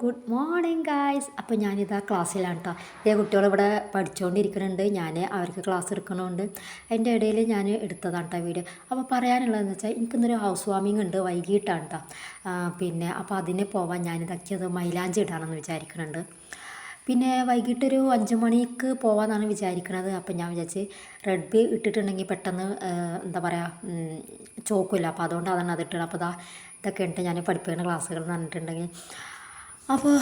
Good morning guys. അപ്പോൾ ഞാനിതാ ക്ലാസ്സിലാണ് കേട്ടോ. ഇതേ കുട്ടികളിവിടെ പഠിച്ചുകൊണ്ടിരിക്കുന്നുണ്ട്. ഞാൻ അവർക്ക് ക്ലാസ് എടുക്കണമുണ്ട്. അതിൻ്റെ ഇടയിൽ ഞാൻ എടുത്തതാണ് കേട്ടോ വീഡിയോ. അപ്പോൾ പറയാനുള്ളതെന്ന് വെച്ചാൽ എനിക്കിന്നൊരു ഹൗസ് വാമിംഗ് ഉണ്ട്, വൈകിട്ടാണ് കേട്ടോ. അപ്പോൾ അതിന് പോവാൻ ഞാനിതാക്കിയത് മൈലാഞ്ചി ഇടാണെന്ന് വിചാരിക്കുന്നുണ്ട്. പിന്നെ വൈകിട്ടൊരു 5 മണിക്ക് പോകാമെന്നാണ് വിചാരിക്കുന്നത്. അപ്പം ഞാൻ വിചാരിച്ച് റെഡ് ബി ഇട്ടിട്ടുണ്ടെങ്കിൽ പെട്ടെന്ന് എന്താ പറയുക ചോക്കില്ല. അപ്പോൾ അതുകൊണ്ട് അതാണ് അതിട്ടത്. അപ്പോൾ ഇതൊക്കെ ഉണ്ട് ഞാൻ പഠിപ്പിക്കുന്ന ക്ലാസ്സുകൾ എന്ന് പറഞ്ഞിട്ടുണ്ടെങ്കിൽ. അപ്പോൾ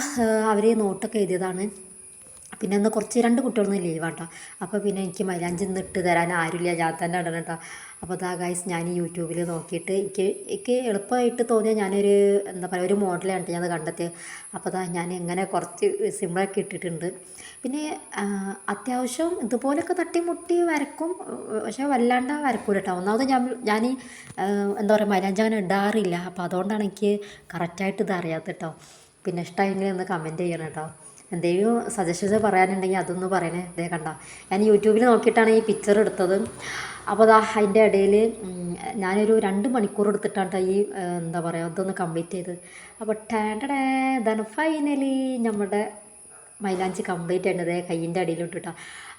അവർ നോട്ടൊക്കെ എഴുതിയതാണ്. പിന്നെ ഒന്ന് കുറച്ച് 2 കുട്ടികളൊന്നും ലീവാണ് കേട്ടോ. അപ്പോൾ പിന്നെ എനിക്ക് മൈലാഞ്ചി ഒന്ന് ഇട്ട് തരാൻ ആരുമില്ല, ഞാൻ തന്നെ ഇടണം കേട്ടോ. അപ്പോൾ ഗൈസ് ഞാൻ യൂട്യൂബിൽ നോക്കിയിട്ട് എനിക്ക് എളുപ്പമായിട്ട് തോന്നിയ ഞാനൊരു എന്താ പറയുക ഒരു മോഡലാണ് ഞാൻ കണ്ടെത്തിയത്. അപ്പോൾ ഞാൻ എങ്ങനെ കുറച്ച് സിമ്പിളാക്കി ഇട്ടിട്ടുണ്ട്. പിന്നെ അത്യാവശ്യം ഇതുപോലെയൊക്കെ തട്ടിമുട്ടി വരക്കും, പക്ഷേ വല്ലാണ്ട് വരക്കൂല കേട്ടോ. ഒന്നാമത് ഞാൻ എന്താ പറയുക മൈലാഞ്ചി അങ്ങനെ ഇടാറില്ല. അപ്പോൾ അതുകൊണ്ടാണ് എനിക്ക് കറക്റ്റായിട്ട് ഇത് അറിയാത്തത് കേട്ടോ. പിന്നെ ഇഷ്ടമായെങ്കിൽ ഒന്ന് കമൻറ്റ് ചെയ്യണം കേട്ടോ. എന്തെങ്കിലും സജഷൻസ് പറയാനുണ്ടെങ്കിൽ അതൊന്ന് പറയണേ. ഇതേ കണ്ട ഞാൻ യൂട്യൂബിൽ നോക്കിയിട്ടാണ് ഈ പിക്ചർ എടുത്തത്. അപ്പോൾ അതിൻ്റെ ഇടയിൽ ഞാനൊരു 2 മണിക്കൂർ എടുത്തിട്ടാണ് ഈ എന്താ പറയുക ഇതൊന്ന് കംപ്ലീറ്റ് ചെയ്ത്. അപ്പോൾ ഇതാണ് ഫൈനലി നമ്മുടെ മൈലാഞ്ചി കംപ്ലീറ്റ് ചെയ്യേണ്ടത് കയ്യിൻ്റെ അടിയിലോട്ട് കേട്ടോ.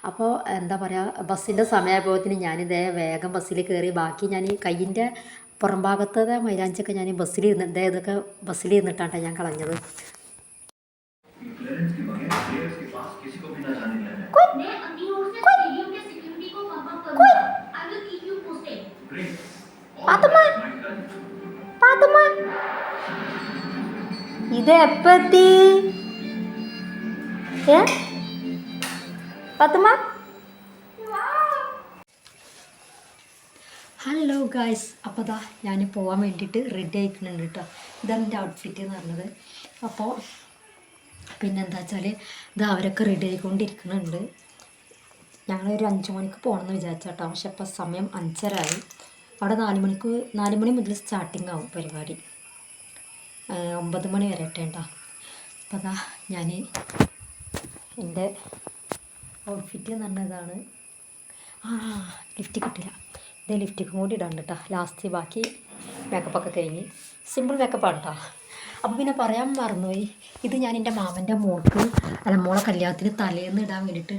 അപ്പോൾ എന്താ പറയുക ബസ്സിൻ്റെ സമയമായപ്പോഴത്തേന് ഞാനിതേ വേഗം ബസ്സിൽ കയറി. ബാക്കി ഞാൻ ഈ കയ്യിൻ്റെ പുറം ഭാഗത്തെ മൈലാഞ്ചിയൊക്കെ ഞാൻ ഇതൊക്കെ ബസ്സിൽ ഇരുന്നിട്ടാണ് ഞാൻ കളഞ്ഞത്. ഇത് എപ്പത്തി പത്തുമ്മ. Hello guys. അപ്പോൾ ഞാൻ പോകാൻ വേണ്ടിയിട്ട് റെഡി ആയിക്കുന്നുണ്ട് കേട്ടോ. ഇതാണ് എൻ്റെ ഔട്ട്ഫിറ്റ് എന്ന് പറഞ്ഞത്. അപ്പോൾ പിന്നെന്താ വെച്ചാൽ അവരൊക്കെ റെഡി ആയിക്കൊണ്ടിരിക്കുന്നുണ്ട്. ഞങ്ങളൊരു 5 മണിക്ക് പോകണമെന്ന് വിചാരിച്ചാട്ടോ. പക്ഷെ ഇപ്പോൾ സമയം 5:30 ആയി. അവിടെ 4 മണി മുതൽ സ്റ്റാർട്ടിങ് ആവും പരിപാടി, 9 മണി വരെ കേട്ടോ. അപ്പോൾ ഞാൻ എൻ്റെ ഔട്ട്ഫിറ്റ് എന്ന് പറഞ്ഞതാണ്. ലിഫ്റ്റ് കിട്ടില്ല. ഇതേ ലിഫ്റ്റിക്കും കൂടി ഇടാണ്ട് കേട്ടോ. ലാസ്റ്റ് ബാക്കി മേക്കപ്പൊക്കെ കഴിഞ്ഞ് സിമ്പിൾ മേക്കപ്പാണ് കേട്ടോ. അപ്പോൾ പിന്നെ പറയാൻ മറന്നുപോയി, ഇത് ഞാൻ എൻ്റെ മാമൻ്റെ മോളെ കല്യാണത്തിന് തലേന്ന് ഇടാൻ വേണ്ടിയിട്ട്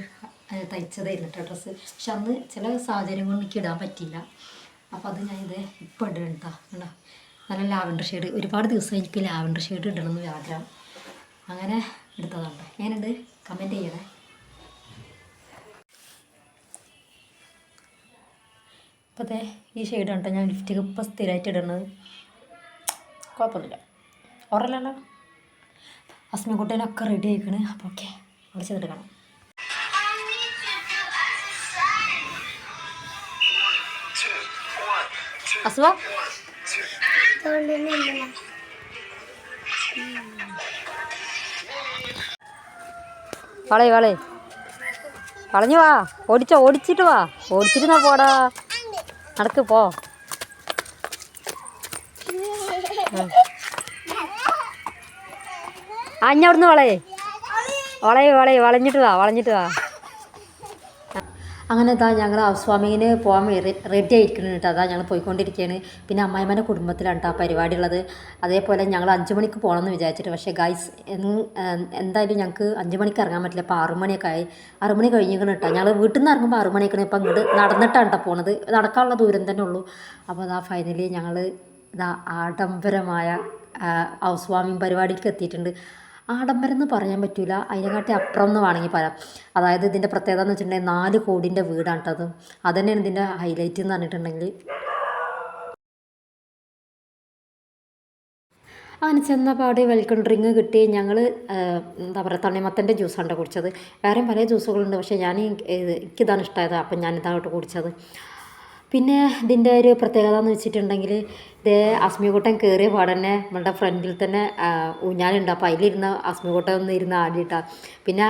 തയ്ച്ചതായിരുന്നു കേട്ടോ ഡ്രസ്സ്. പക്ഷെ അന്ന് ചില സാഹചര്യം കൊണ്ട് എനിക്ക് ഇടാൻ പറ്റിയില്ല. അപ്പോൾ അത് ഞാനിത് ഇപ്പോൾ ഇടണം കേട്ടോ. നല്ല ലാവൻഡർ ഷെയ്ഡ്, ഒരുപാട് ദിവസം എനിക്ക് ലാവൻഡർ ഷെയ്ഡ് ഇടണമെന്ന് ആഗ്രഹം, അങ്ങനെ എടുത്തതാണ്. ഞാനുണ്ട് കമൻറ്റ് ചെയ്യണേ. അപ്പോൾ ഈ ഷെയ്ഡാണ് കേട്ടോ ഞാൻ ലിഫ്റ്റിക്ക് ഇപ്പോൾ സ്ഥിരമായിട്ട് ഇടുന്നത്. കുഴപ്പമൊന്നുമില്ല, ഓറല്ലല്ലോ. അസ്മിക്കുട്ടനൊക്കെ റെഡി ആയിക്കണ്. അപ്പോൾ ഓക്കെ അവിടെ ചെയ്തിട്ട് കാണാം. അസുവ വളേ വളഞ്ഞു വാ, ഓടിച്ചിട്ട് വാ, ഓടിച്ചിട്ട് പോടാ, നടക്ക് പോ. അവിടുന്ന് വളഞ്ഞിട്ട് വാ. അങ്ങനെ ഞങ്ങൾ ഹൗസ് വാമിങ്ങിന് പോകാൻ റെഡി ആയിരിക്കുന്നുണ്ട് കേട്ടോ. ഞങ്ങൾ പോയിക്കൊണ്ടിരിക്കുകയാണ്. പിന്നെ അമ്മായിമ്മേൻ്റെ കുടുംബത്തിലാണ് കേട്ടോ പരിപാടി ഉള്ളത്. അതേപോലെ ഞങ്ങൾ 5 മണിക്ക് പോകണമെന്ന് വിചാരിച്ചിട്ട്, പക്ഷേ ഗൈസ് എന്തായാലും ഞങ്ങൾക്ക് 5 മണിക്ക് ഇറങ്ങാൻ പറ്റില്ല. ഇപ്പോൾ 6 മണിയൊക്കെ ആയി. 6 മണി കഴിഞ്ഞിരിക്കണം കേട്ടോ. ഞങ്ങൾ വീട്ടിൽ നിന്ന് ഇറങ്ങുമ്പോൾ 6 മണിയൊക്കെ. ഇപ്പം ഇങ്ങോട്ട് നടന്നിട്ടാണ് കേട്ടോ പോണത്. നടക്കാനുള്ള ദൂരം തന്നെ ഉള്ളൂ. അപ്പോൾ ഫൈനലി ഞങ്ങൾ ആഡംബരമായ ഹൗസ് വാമിങ് പരിപാടിക്ക് എത്തിയിട്ടുണ്ട്. ആഡംബരം എന്ന് പറയാൻ പറ്റില്ല, അതിനെക്കാട്ടി അപ്പുറം എന്ന് വേണമെങ്കിൽ പറയാം. അതായത് ഇതിൻ്റെ പ്രത്യേകത എന്ന് വെച്ചിട്ടുണ്ടെങ്കിൽ 4 കോടിൻ്റെ വീടാണ് കേട്ടത്. അത് തന്നെയാണ് ഇതിൻ്റെ ഹൈലൈറ്റ് എന്ന് പറഞ്ഞിട്ടുണ്ടെങ്കിൽ. അങ്ങനെ ചെന്നപാട് വെൽക്കം ഡ്രിങ്ക് കിട്ടി. ഞങ്ങൾ എന്താ പറയുക തണ്ണിമത്തൻ്റെ ജ്യൂസാണ് കുടിച്ചത്. വേറെയും പല ജ്യൂസുകളുണ്ട്, പക്ഷേ എനിക്കിതാണ് ഇഷ്ടമായത്. അപ്പം ഞാനിതാണ് കുടിച്ചത്. പിന്നെ ഇതിൻ്റെ ഒരു പ്രത്യേകത എന്ന് വെച്ചിട്ടുണ്ടെങ്കിൽ അസ്മികുട്ടൻ കയറിയ പാടന്നെ നമ്മളുടെ ഫ്രണ്ടിൽ തന്നെ ഊഞ്ഞാലുണ്ട്. അപ്പോൾ അതിലിരുന്ന അസ്മികുട്ടൻ ഒന്ന് ഇരുന്ന് ആടിയിട്ടാണ്. പിന്നെ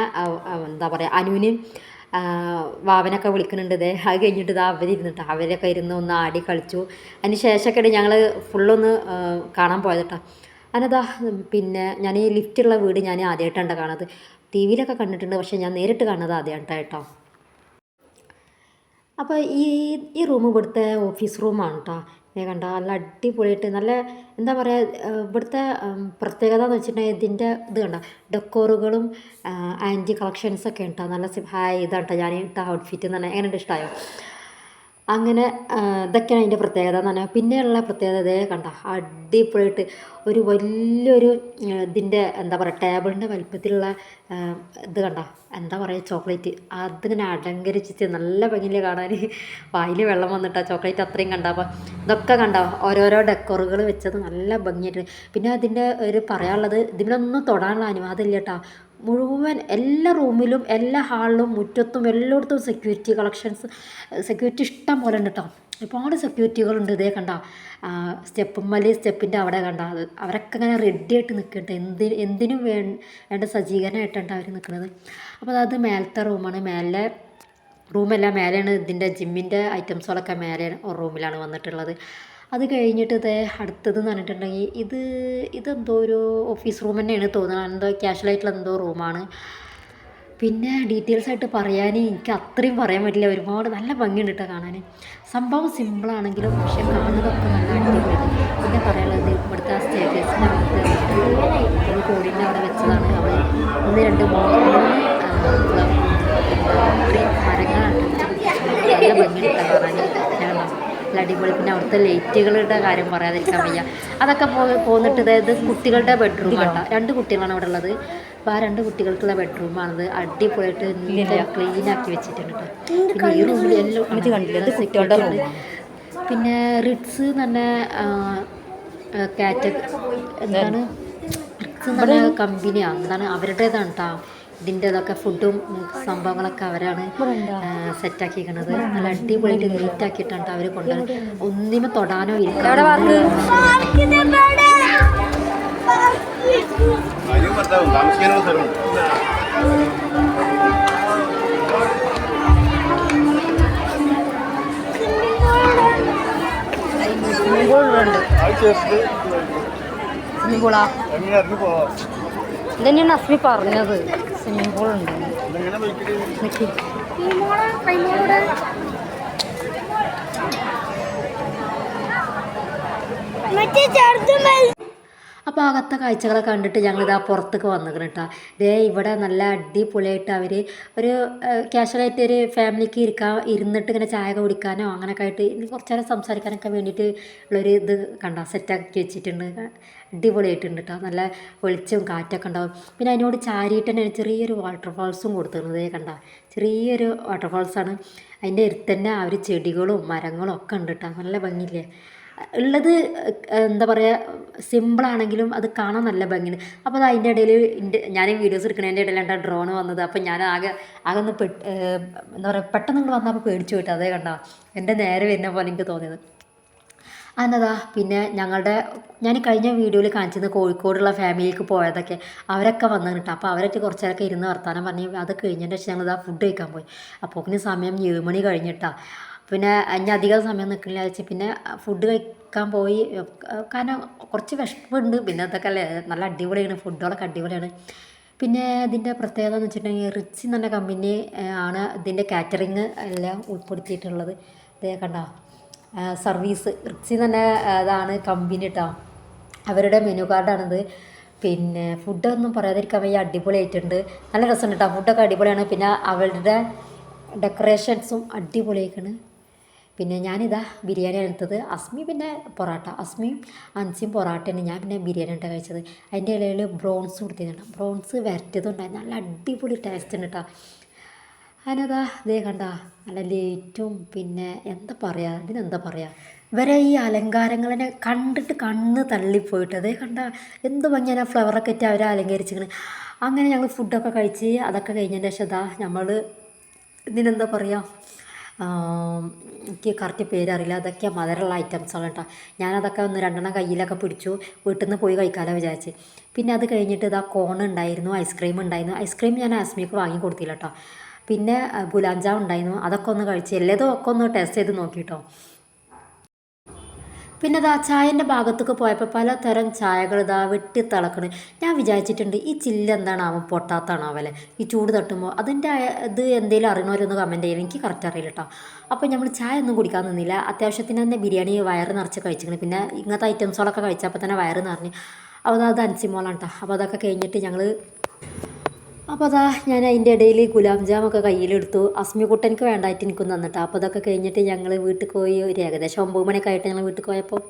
എന്താ പറയുക അനുവിനും വാവനൊക്കെ വിളിക്കുന്നുണ്ട്. അത് കഴിഞ്ഞിട്ട് അവരിരുന്നിട്ട് അവരൊക്കെ ഇരുന്ന് ഒന്ന് ആടി കളിച്ചു. അതിന് ശേഷമൊക്കെ ഞങ്ങൾ ഫുള്ളൊന്ന് കാണാൻ പോയത് കേട്ടോ. അതിനതാ പിന്നെ ഞാൻ ഈ ലിഫ്റ്റുള്ള വീട് ഞാൻ ആദ്യമായിട്ടാണ് കാണുന്നത്. ടി വിയിലൊക്കെ കണ്ടിട്ടുണ്ട്, പക്ഷേ ഞാൻ നേരിട്ട് കാണുന്നത് ആദ്യമായിട്ടാണ് കേട്ടോ. അപ്പോൾ ഈ റൂം ഇവിടുത്തെ ഓഫീസ് റൂമാണ് കേട്ടോ. കണ്ട നല്ല അടിപൊളിയായിട്ട് നല്ല എന്താ പറയുക ഇവിടുത്തെ പ്രത്യേകത എന്ന് വെച്ചിട്ടുണ്ടെങ്കിൽ ഇതിൻ്റെ ഇത് കണ്ട ഡെക്കോറുകളും ആൻറ്റി കളക്ഷൻസൊക്കെ ഉണ്ടോ നല്ല ഹായ് ഇതാണ് കേട്ടോ ഞാൻ ഇട്ട ഔട്ട്ഫിറ്റ് എന്ന് പറഞ്ഞാൽ എങ്ങനെ ഇഷ്ടമായോ അങ്ങനെ ഇതൊക്കെയാണ് അതിൻ്റെ പ്രത്യേകത എന്ന് പറഞ്ഞാൽ പിന്നെയുള്ള പ്രത്യേകത ഇതേ കണ്ട അടിപൊളിയായിട്ട് ഒരു വലിയൊരു ഇതിൻ്റെ എന്താ പറയുക ടേബിളിൻ്റെ വലിപ്പത്തിലുള്ള ഇത് കണ്ട എന്താ പറയുക ചോക്ലേറ്റ് അതിങ്ങനെ അലങ്കരിച്ചിട്ട് നല്ല ഭംഗിയിൽ കാണാൻ വായിൽ വെള്ളം വന്നിട്ടാ ചോക്ലേറ്റ് അത്രയും കണ്ട അപ്പോൾ ഇതൊക്കെ കണ്ട ഓരോരോ ഡെക്കോറുകൾ വെച്ചത് നല്ല ഭംഗിയായിട്ട് പിന്നെ അതിൻ്റെ ഒരു പറയാനുള്ളത് ഇതിലൊന്നും തൊടാനുള്ള അനുവാദമില്ല കേട്ടോ മുഴുവൻ എല്ലാ റൂമിലും എല്ലാ ഹാളിലും മുറ്റത്തും എല്ലായിടത്തും സെക്യൂരിറ്റി കളക്ഷൻസ് സെക്യൂരിറ്റി ഇഷ്ടം പോലെ ഉണ്ട് കേട്ടോ ഒരുപാട് സെക്യൂരിറ്റികളുണ്ട് ഇതേ കണ്ട സ്റ്റെപ്പിൻ്റെ അവിടെ കണ്ട അത് അവരൊക്കെ ഇങ്ങനെ റെഡി ആയിട്ട് നിൽക്കുന്നുണ്ട് എന്തിനും വേണ്ട സജ്ജീകരണമായിട്ടാണ് അവർ നിൽക്കുന്നത് അപ്പോൾ അത് മേലത്തെ റൂമാണ് മേലെ റൂമെല്ലാം മേലെയാണ് ഇതിൻ്റെ ജിമ്മിൻ്റെ ഐറ്റംസുകളൊക്കെ മേലെ റൂമിലാണ് വന്നിട്ടുള്ളത് അത് കഴിഞ്ഞിട്ട് ഇതേ അടുത്തതെന്ന് പറഞ്ഞിട്ടുണ്ടെങ്കിൽ ഇതെന്തോ ഒരു ഓഫീസ് റൂം തന്നെയാണ് തോന്നുന്നത് എന്തോ ക്യാഷ്വലായിട്ടുള്ള എന്തോ റൂമാണ് പിന്നെ ഡീറ്റെയിൽസ് ആയിട്ട് പറയാൻ എനിക്ക് അത്രയും പറയാൻ പറ്റില്ല ഒരുപാട് നല്ല ഭംഗിയുണ്ട് കേട്ടോ കാണാൻ സംഭവം സിമ്പിളാണെങ്കിലും പക്ഷെ കാണുന്നതൊക്കെ നല്ല അടിപൊളിയാണ് പിന്നെ പറയാനുള്ളത് ഇവിടുത്തെ ആ സ്റ്റേജസിൻ്റെ അകത്ത് കോടിൻ്റെ അവിടെ വെച്ചതാണ് അവിടെ 1 2 3 മരങ്ങളാണ് നല്ല ഭംഗിയുണ്ട് കാണാൻ നല്ല അടിപൊളി പിന്നെ അവിടുത്തെ ലൈറ്റുകളുടെ കാര്യം പറയാതിരിക്കാൻ വയ്യ അതൊക്കെ പോന്നിട്ട് അതായത് കുട്ടികളുടെ ബെഡ്റൂം ആട്ടോ 2 കുട്ടികളാണ് അവിടെ ഉള്ളത് അപ്പോൾ ആ 2 കുട്ടികൾക്കുള്ള ബെഡ്റൂമാണത് അടിപൊളിയായിട്ട് ക്ലീൻ ആക്കി വെച്ചിട്ടുണ്ട് കേട്ടോ പിന്നെ ഈ റൂമിൽ എല്ലാം പിന്നെ റിട്സ് തന്നെ എന്താണ് റിട്സ് എന്ന് പറഞ്ഞ കമ്പനിയാണ് എന്താണ് അവരുടേതാണ് കേട്ടോ ഇതിൻ്റെ ഇതൊക്കെ ഫുഡും സംഭവങ്ങളൊക്കെ അവരാണ് സെറ്റാക്കിയിരിക്കുന്നത് നല്ല അടിപൊളിയായിട്ട് നീറ്റാക്കിയിട്ടാണ് അവർ കൊണ്ടുവരുന്നത് ഒന്നിനും തൊടാനോ ഇരിക്കാനോ ഇതന്നെയാണ് അസ്മി പറഞ്ഞത് സ്വിമ്മിംഗ് പൂൾ ഉണ്ട് അപ്പോൾ അകത്തെ കാഴ്ചകളൊക്കെ കണ്ടിട്ട് ഞങ്ങളിതാ പുറത്തേക്ക് വന്നിക്കണം കേട്ടോ ഇവിടെ നല്ല അടിപൊളിയായിട്ട് അവർ ഒരു ക്യാഷ്വലായിട്ട് ഒരു ഫാമിലിക്ക് ഇരുന്നിട്ട് ഇങ്ങനെ ചായ കുടിക്കാനോ അങ്ങനെയൊക്കെ ആയിട്ട് കുറച്ച് നേരം സംസാരിക്കാനൊക്കെ വേണ്ടിയിട്ട് ഉള്ളൊരു ഇത് കണ്ട സെറ്റാക്കി വെച്ചിട്ടുണ്ട് അടിപൊളിയായിട്ടുണ്ട് കേട്ടോ നല്ല വെളിച്ചവും കാറ്റൊക്കെ ഉണ്ടാവും പിന്നെ അതിനോട് ചാരിയിട്ട് തന്നെ ചെറിയൊരു വാട്ടർഫാൾസും കൊടുത്തിരുന്നത് കണ്ട ചെറിയൊരു വാട്ടർഫാൾസാണ് അതിൻ്റെ അടുത്ത് തന്നെ ആ ഒരു ചെടികളും മരങ്ങളും ഒക്കെ ഉണ്ട് കേട്ടോ നല്ല ഭംഗിയില്ലേ ഉള്ളത് എന്താ പറയുക സിമ്പിളാണെങ്കിലും അത് കാണാൻ നല്ല ഭംഗിയുണ്ട് അപ്പോൾ അത് അതിൻ്റെ ഇടയിൽ ഞാൻ വീഡിയോസ് എടുക്കുന്നതിൻ്റെ ഇടയിലാണ് ഡ്രോൺ വന്നത് അപ്പോൾ ഞാൻ ആകെ ഒന്ന് എന്താ പറയുക പെട്ടെന്ന് ഇങ്ങോട്ട് വന്നപ്പോൾ പേടിച്ചു പോയിട്ട് അതേ കണ്ടോ എൻ്റെ നേരെ വരുന്ന പോലെ എനിക്ക് തോന്നിയത് എന്നതാ പിന്നെ ഞാൻ കഴിഞ്ഞ വീഡിയോയിൽ കാണിച്ചത് കോഴിക്കോടുള്ള ഫാമിലിക്ക് പോയതൊക്കെ അവരൊക്കെ വന്നു കേട്ടോ അപ്പോൾ അവരൊക്കെ കുറച്ച് നേരമൊക്കെ ഇരുന്ന് വർത്താനം പറഞ്ഞ് അത് കഴിഞ്ഞതിൻ്റെ ശേഷം ഞങ്ങളിതാ ഫുഡ് കഴിക്കാൻ പോയി അപ്പോൾ സമയം 7 മണി കഴിഞ്ഞിട്ടാണ് പിന്നെ ഇനി അധികം സമയം നിൽക്കില്ല വെച്ച് പിന്നെ ഫുഡ് കഴിക്കാൻ പോയി കാരണം കുറച്ച് വിശപ്പുണ്ട് പിന്നെ അതൊക്കെ അല്ലേ നല്ല അടിപൊളിയാണ് ഫുഡുകളൊക്കെ അടിപൊളിയാണ് പിന്നെ ഇതിൻ്റെ പ്രത്യേകത എന്ന് വെച്ചിട്ടുണ്ടെങ്കിൽ റിച്ച് എന്ന കമ്പനി ആണ് ഇതിൻ്റെ കാറ്ററിങ് എല്ലാം ഉൾപ്പെടുത്തിയിട്ടുള്ളത് ഇതേ കണ്ടോ സർവീസ് റിച്ച് തന്നെ അതാണ് കമ്പനി കേട്ടോ അവരുടെ മെനു കാർഡാണിത് പിന്നെ ഫുഡൊന്നും പറയാതിരിക്കാൻ വയ്യ അടിപൊളിയായിട്ടുണ്ട് നല്ല രസമുണ്ട് കേട്ടോ ഫുഡൊക്കെ അടിപൊളിയാണ് പിന്നെ അവരുടെ ഡെക്കറേഷൻസും അടിപൊളിയായിക്കാണ് പിന്നെ ഞാനിതാ ബിരിയാണിയാണ് എടുത്തത് അസ്മി പിന്നെ പൊറാട്ട അസ്മിയും അൻസിയും പൊറാട്ടയാണ് ഞാൻ പിന്നെ ബിരിയാണി കഴിച്ചത് അതിൻ്റെ ഇടയിൽ ബ്രോൺസ് കൊടുത്തിട്ടുണ്ട് ബ്രോൺസ് വരട്ടിയതുണ്ടായിരുന്നു നല്ല അടിപൊളി ടേസ്റ്റ് ഉണ്ട് കേട്ടോ അതിനതാ ഇതേ കണ്ട നല്ല ലേറ്റും പിന്നെ എന്താ പറയുക ഇതിനെന്താ പറയുക ഇവരെ ഈ അലങ്കാരങ്ങളെ കണ്ടിട്ട് കണ്ണ് തള്ളിപ്പോയിട്ട് അതേ കണ്ട എന്ത് ഭംഗിയാണ് ഫ്ലവറൊക്കെ ഇട്ട് അവരെ അലങ്കരിച്ചിരിക്കുന്നത് അങ്ങനെ ഞങ്ങൾ ഫുഡൊക്കെ കഴിച്ച് അതൊക്കെ കഴിഞ്ഞതിൻ്റെ ശേഷം ഇതാ നമ്മൾ ഇതിനെന്താ പറയുക എനിക്ക് കറക്റ്റ് പേരറിയില്ല അതൊക്കെ മധുരമുള്ള ഐറ്റംസാണ് കേട്ടോ ഞാനതൊക്കെ ഒന്ന് 2 കയ്യിലൊക്കെ പിടിച്ചു വീട്ടിൽ നിന്ന് പോയി കഴിക്കാമല്ലോ വിചാരിച്ച് പിന്നെ അത് കഴിഞ്ഞിട്ട് ഇതാ കോൺ ഉണ്ടായിരുന്നു ഐസ്ക്രീം ഉണ്ടായിരുന്നു ഐസ്ക്രീം ഞാൻ ആസ്മിക്ക് വാങ്ങി കൊടുത്തില്ല കേട്ടോ പിന്നെ ഗുലാബ് ജാം ഉണ്ടായിരുന്നു അതൊക്കെ ഒന്ന് കഴിച്ച് എല്ലാതും ഒക്കെ ഒന്ന് ടേസ്റ്റ് ചെയ്ത് നോക്കി കേട്ടോ പിന്നെ ഇതാ ചായൻ്റെ ഭാഗത്തൊക്കെ പോയപ്പോൾ പലതരം ചായകൾ ഇതാ വെട്ടി തിളക്കണ്. ഞാൻ വിചാരിച്ചിട്ടുണ്ട് ഈ ചില്ല് എന്താണാവും പൊട്ടാത്താണാവല്ലേ ഈ ചൂട് തട്ടുമ്പോൾ. അതിൻ്റെ ഇത് എന്തെങ്കിലും അറിയണവരൊന്ന് കമൻറ്റ് ചെയ്യണം, എനിക്ക് കറക്റ്റ് അറിയില്ല കേട്ടോ. അപ്പോൾ നമ്മൾ ചായ ഒന്നും കുടിക്കാൻ നിന്നില്ല. അത്യാവശ്യത്തിന് തന്നെ ബിരിയാണി വയറ് നിറച്ച് കഴിച്ചിരിക്കണം. പിന്നെ ഇങ്ങനത്തെ ഐറ്റംസുകളൊക്കെ കഴിച്ചപ്പോൾ തന്നെ വയറ് നിറഞ്ഞ്. അപ്പോൾ അത് അൻസിമോളാണ് കേട്ടോ. അപ്പോൾ അതൊക്കെ കഴിഞ്ഞിട്ട് ഞങ്ങൾ അപ്പോൾ അതാ ഞാൻ അതിൻ്റെ ഇടയിൽ ഗുലാബ് ജാമൊക്കെ കയ്യിലെടുത്തു. അസ്മിക്കുട്ടനിക്ക് വേണ്ടായിട്ട് എനിക്കൊന്ന് തന്നിട്ടാ. അപ്പോൾ അതൊക്കെ കഴിഞ്ഞിട്ട് ഞങ്ങൾ വീട്ടിൽ പോയി ഒരു ഏകദേശം 9 മണിയൊക്കെ ആയിട്ട് ഞങ്ങൾ വീട്ടിൽ പോയപ്പോൾ